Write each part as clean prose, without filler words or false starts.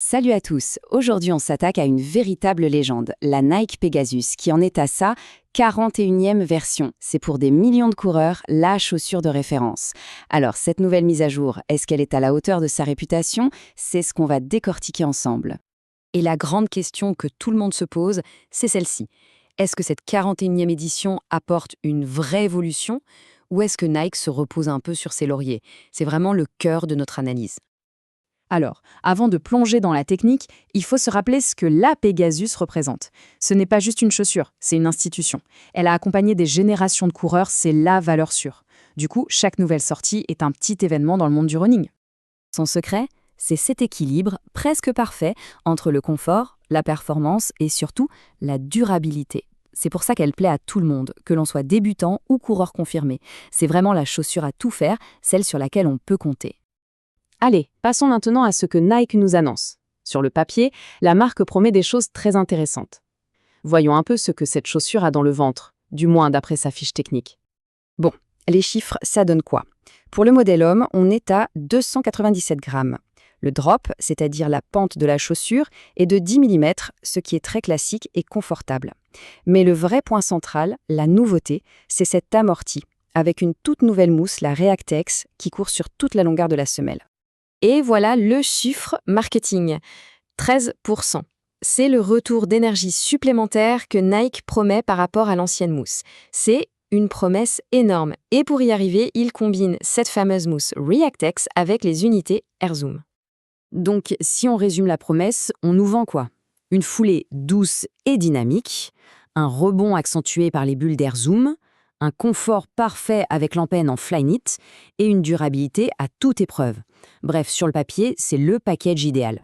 Salut à tous, aujourd'hui on s'attaque à une véritable légende, la Nike Pegasus, qui en est à sa 41e version. C'est pour des millions de coureurs la chaussure de référence. Alors cette nouvelle mise à jour, est-ce qu'elle est à la hauteur de sa réputation? C'est ce qu'on va décortiquer ensemble. Et la grande question que tout le monde se pose, c'est celle-ci. Est-ce que cette 41e édition apporte une vraie évolution ou est-ce que Nike se repose un peu sur ses lauriers? C'est vraiment le cœur de notre analyse. Alors, avant de plonger dans la technique, il faut se rappeler ce que la Pegasus représente. Ce n'est pas juste une chaussure, c'est une institution. Elle a accompagné des générations de coureurs, c'est la valeur sûre. Du coup, chaque nouvelle sortie est un petit événement dans le monde du running. Son secret, c'est cet équilibre presque parfait entre le confort, la performance et surtout la durabilité. C'est pour ça qu'elle plaît à tout le monde, que l'on soit débutant ou coureur confirmé. C'est vraiment la chaussure à tout faire, celle sur laquelle on peut compter. Allez, passons maintenant à ce que Nike nous annonce. Sur le papier, la marque promet des choses très intéressantes. Voyons un peu ce que cette chaussure a dans le ventre, du moins d'après sa fiche technique. Bon, les chiffres, ça donne quoi? Pour le modèle homme, on est à 297 grammes. Le drop, c'est-à-dire la pente de la chaussure, est de 10 mm, ce qui est très classique et confortable. Mais le vrai point central, la nouveauté, c'est cette amorti, avec une toute nouvelle mousse, la Reactex, qui court sur toute la longueur de la semelle. Et voilà le chiffre marketing, 13%. C'est le retour d'énergie supplémentaire que Nike promet par rapport à l'ancienne mousse. C'est une promesse énorme. Et pour y arriver, il combine cette fameuse mousse Reactex avec les unités AirZoom. Donc, si on résume la promesse, on nous vend quoi? Une foulée douce et dynamique, un rebond accentué par les bulles d'AirZoom, un confort parfait avec l'empenne en Flyknit et une durabilité à toute épreuve. Bref, sur le papier, c'est le package idéal.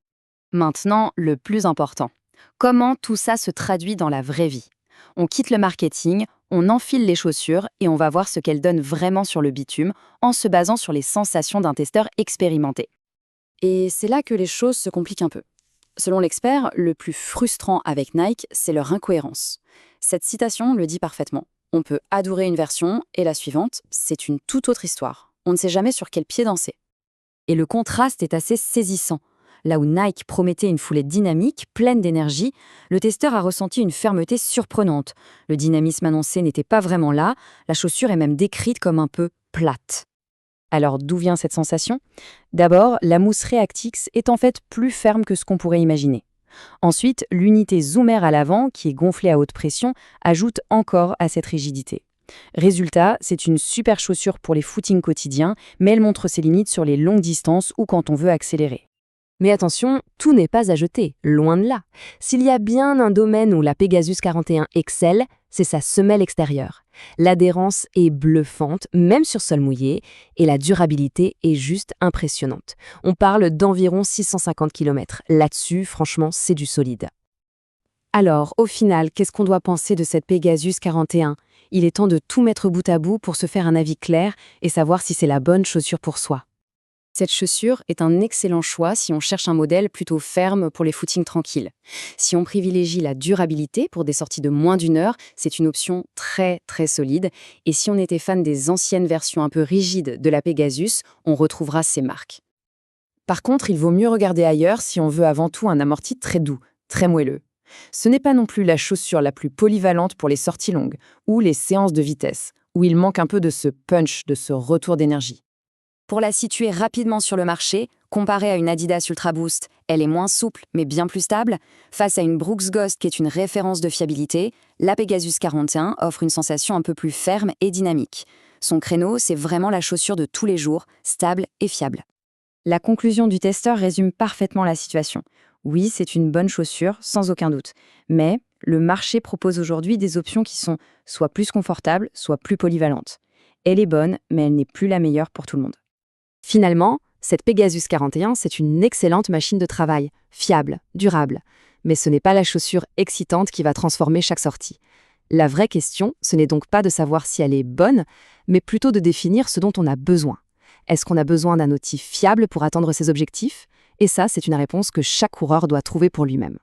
Maintenant, le plus important. Comment tout ça se traduit dans la vraie vie? On quitte le marketing, on enfile les chaussures et on va voir ce qu'elles donnent vraiment sur le bitume en se basant sur les sensations d'un testeur expérimenté. Et c'est là que les choses se compliquent un peu. Selon l'expert, le plus frustrant avec Nike, c'est leur incohérence. Cette citation le dit parfaitement. On peut adorer une version et la suivante, c'est une toute autre histoire. On ne sait jamais sur quel pied danser. Et le contraste est assez saisissant. Là où Nike promettait une foulée dynamique, pleine d'énergie, le testeur a ressenti une fermeté surprenante. Le dynamisme annoncé n'était pas vraiment là, la chaussure est même décrite comme un peu plate. Alors d'où vient cette sensation? D'abord, la mousse Reactix est en fait plus ferme que ce qu'on pourrait imaginer. Ensuite, l'unité Zoomer à l'avant, qui est gonflée à haute pression, ajoute encore à cette rigidité. Résultat, c'est une super chaussure pour les footings quotidiens, mais elle montre ses limites sur les longues distances ou quand on veut accélérer. Mais attention, tout n'est pas à jeter, loin de là. S'il y a bien un domaine où la Pegasus 41 excelle, c'est sa semelle extérieure. L'adhérence est bluffante, même sur sol mouillé, et la durabilité est juste impressionnante. On parle d'environ 650 km. Là-dessus, franchement, c'est du solide. Alors, au final, qu'est-ce qu'on doit penser de cette Pegasus 41? Il est temps de tout mettre bout à bout pour se faire un avis clair et savoir si c'est la bonne chaussure pour soi. Cette chaussure est un excellent choix si on cherche un modèle plutôt ferme pour les footings tranquilles. Si on privilégie la durabilité pour des sorties de moins d'une heure, c'est une option très très solide. Et si on était fan des anciennes versions un peu rigides de la Pegasus, on retrouvera ces marques. Par contre, il vaut mieux regarder ailleurs si on veut avant tout un amorti très doux, très moelleux. Ce n'est pas non plus la chaussure la plus polyvalente pour les sorties longues ou les séances de vitesse, où il manque un peu de ce punch, de ce retour d'énergie. Pour la situer rapidement sur le marché, comparée à une Adidas Ultra Boost, elle est moins souple mais bien plus stable. Face à une Brooks Ghost qui est une référence de fiabilité, la Pegasus 41 offre une sensation un peu plus ferme et dynamique. Son créneau, c'est vraiment la chaussure de tous les jours, stable et fiable. La conclusion du testeur résume parfaitement la situation. Oui, c'est une bonne chaussure, sans aucun doute. Mais le marché propose aujourd'hui des options qui sont soit plus confortables, soit plus polyvalentes. Elle est bonne, mais elle n'est plus la meilleure pour tout le monde. Finalement, cette Pegasus 41, c'est une excellente machine de travail, fiable, durable. Mais ce n'est pas la chaussure excitante qui va transformer chaque sortie. La vraie question, ce n'est donc pas de savoir si elle est bonne, mais plutôt de définir ce dont on a besoin. Est-ce qu'on a besoin d'un outil fiable pour atteindre ses objectifs? Et ça, c'est une réponse que chaque coureur doit trouver pour lui-même.